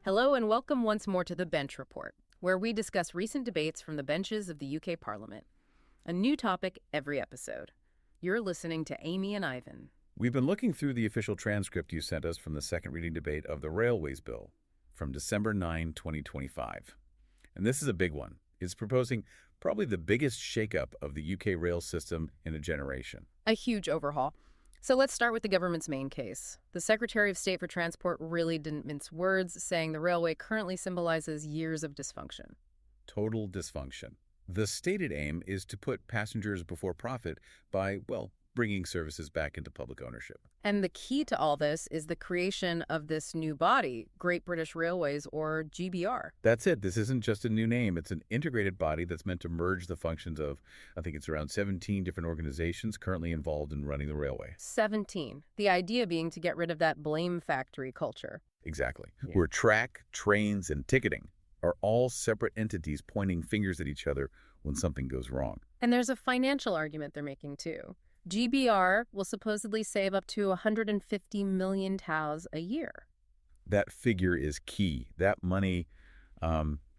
Hello and welcome once more to the Bench Report, where we discuss recent debates from the benches of the UK Parliament. A new topic every episode. You're listening to Amy and Ivan. We've been looking through the official transcript you sent us from the second reading debate of the Railways Bill from December 9, 2025. And this is a big one. It's proposing probably the biggest shakeup of the UK rail system in a generation. A huge overhaul. So let's start with the government's main case. The Secretary of State for Transport really didn't mince words, saying the railway currently symbolizes years of dysfunction. Total dysfunction. The stated aim is to put passengers before profit by, bringing services back into public ownership. And the key to all this is the creation of this new body, Great British Railways, or GBR. That's it. This isn't just a new name. It's an integrated body that's meant to merge the functions of, I think it's around 17 different organizations currently involved in running the railway. 17. The idea being to get rid of that blame factory culture. Exactly. Where track, trains, and ticketing are all separate entities pointing fingers at each other when something goes wrong. And there's a financial argument they're making, too. GBR will supposedly save up to 150 million taels a year. That figure is key. That money,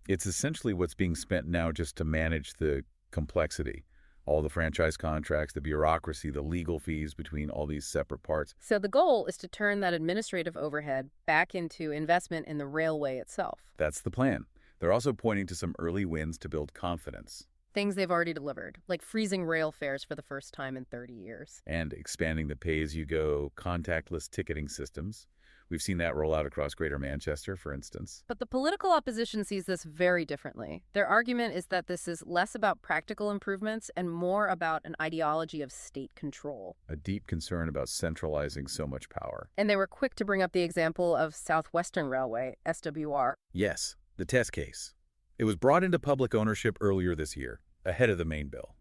it's essentially what's being spent now just to manage the complexity. All the franchise contracts, the bureaucracy, the legal fees between all these separate parts. So the goal is to turn that administrative overhead back into investment in the railway itself. That's the plan. They're also pointing to some early wins to build confidence. Things they've already delivered, like freezing rail fares for the first time in 30 years. And expanding the pay-as-you-go contactless ticketing systems. We've seen that roll out across Greater Manchester, for instance. But the political opposition sees this very differently. Their argument is that this is less about practical improvements and more about an ideology of state control. A deep concern about centralizing so much power. And they were quick to bring up the example of Southwestern Railway, SWR. Yes, the test case. It was brought into public ownership earlier this year, ahead of the main bill.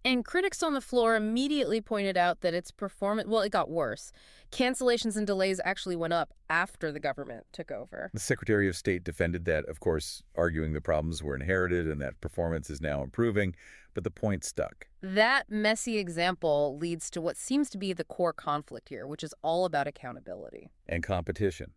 And critics on the floor immediately pointed out that its performance, it got worse. Cancellations and delays actually went up after the government took over. The Secretary of State defended that, of course, arguing the problems were inherited and that performance is now improving, but the point stuck. That messy example leads to what seems to be the core conflict here, which is all about accountability. And competition.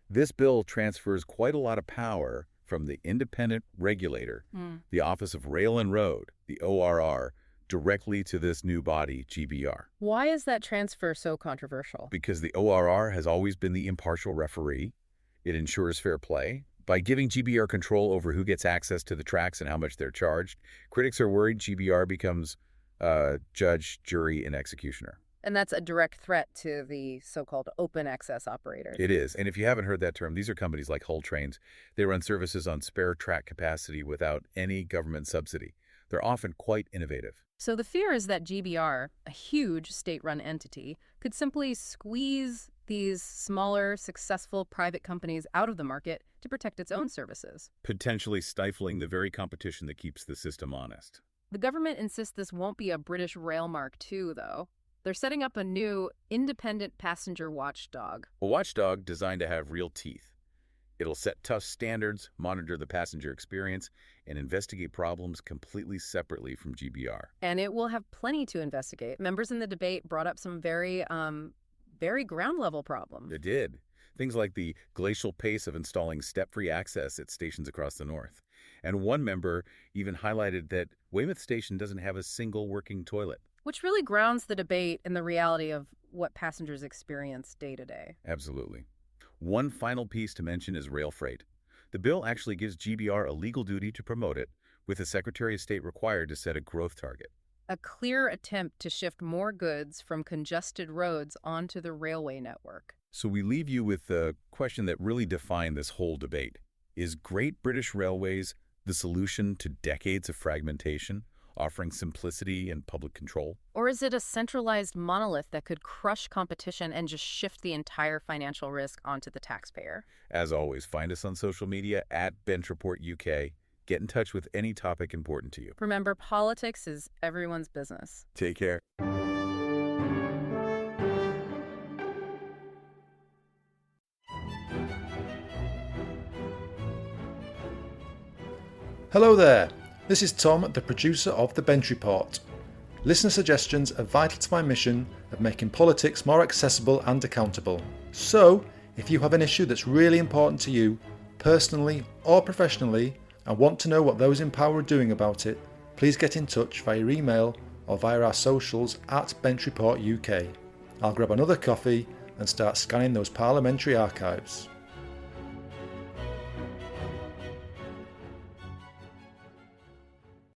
This bill transfers quite a lot of power from the independent regulator, the Office of Rail and Road, the ORR, directly to this new body, GBR. Why is that transfer so controversial? Because the ORR has always been the impartial referee. It ensures fair play. By giving GBR control over who gets access to the tracks and how much they're charged, critics are worried GBR becomes judge, jury, and executioner. And that's a direct threat to the so-called open access operators. It is. And if you haven't heard that term, these are companies like Hull Trains. They run services on spare track capacity without any government subsidy. They're often quite innovative. So the fear is that GBR, a huge state-run entity, could simply squeeze these smaller, successful private companies out of the market to protect its own services. Potentially stifling the very competition that keeps the system honest. The government insists this won't be a British Rail Mark II, though. They're setting up a new independent passenger watchdog. A watchdog designed to have real teeth. It'll set tough standards, monitor the passenger experience, and investigate problems completely separately from GBR. And it will have plenty to investigate. Members in the debate brought up some very ground-level problems. They did. Things like the glacial pace of installing step-free access at stations across the north. And one member even highlighted that Weymouth Station doesn't have a single working toilet. Which really grounds the debate in the reality of what passengers experience day to day. Absolutely. One final piece to mention is rail freight. The bill actually gives GBR a legal duty to promote it, with the Secretary of State required to set a growth target. A clear attempt to shift more goods from congested roads onto the railway network. So we leave you with the question that really defined this whole debate. Is Great British Railways the solution to decades of fragmentation, offering simplicity and public control? Or is it a centralized monolith that could crush competition and just shift the entire financial risk onto the taxpayer? As always, find us on social media at Bench Report UK. Get in touch with any topic important to you. Remember, politics is everyone's business. Take care. Hello there. This is Tom, the producer of The Bench Report. Listener suggestions are vital to my mission of making politics more accessible and accountable. So, if you have an issue that's really important to you, personally or professionally and want to know what those in power are doing about it, please get in touch via email or via our socials at Bench Report UK. I'll grab another coffee and start scanning those parliamentary archives.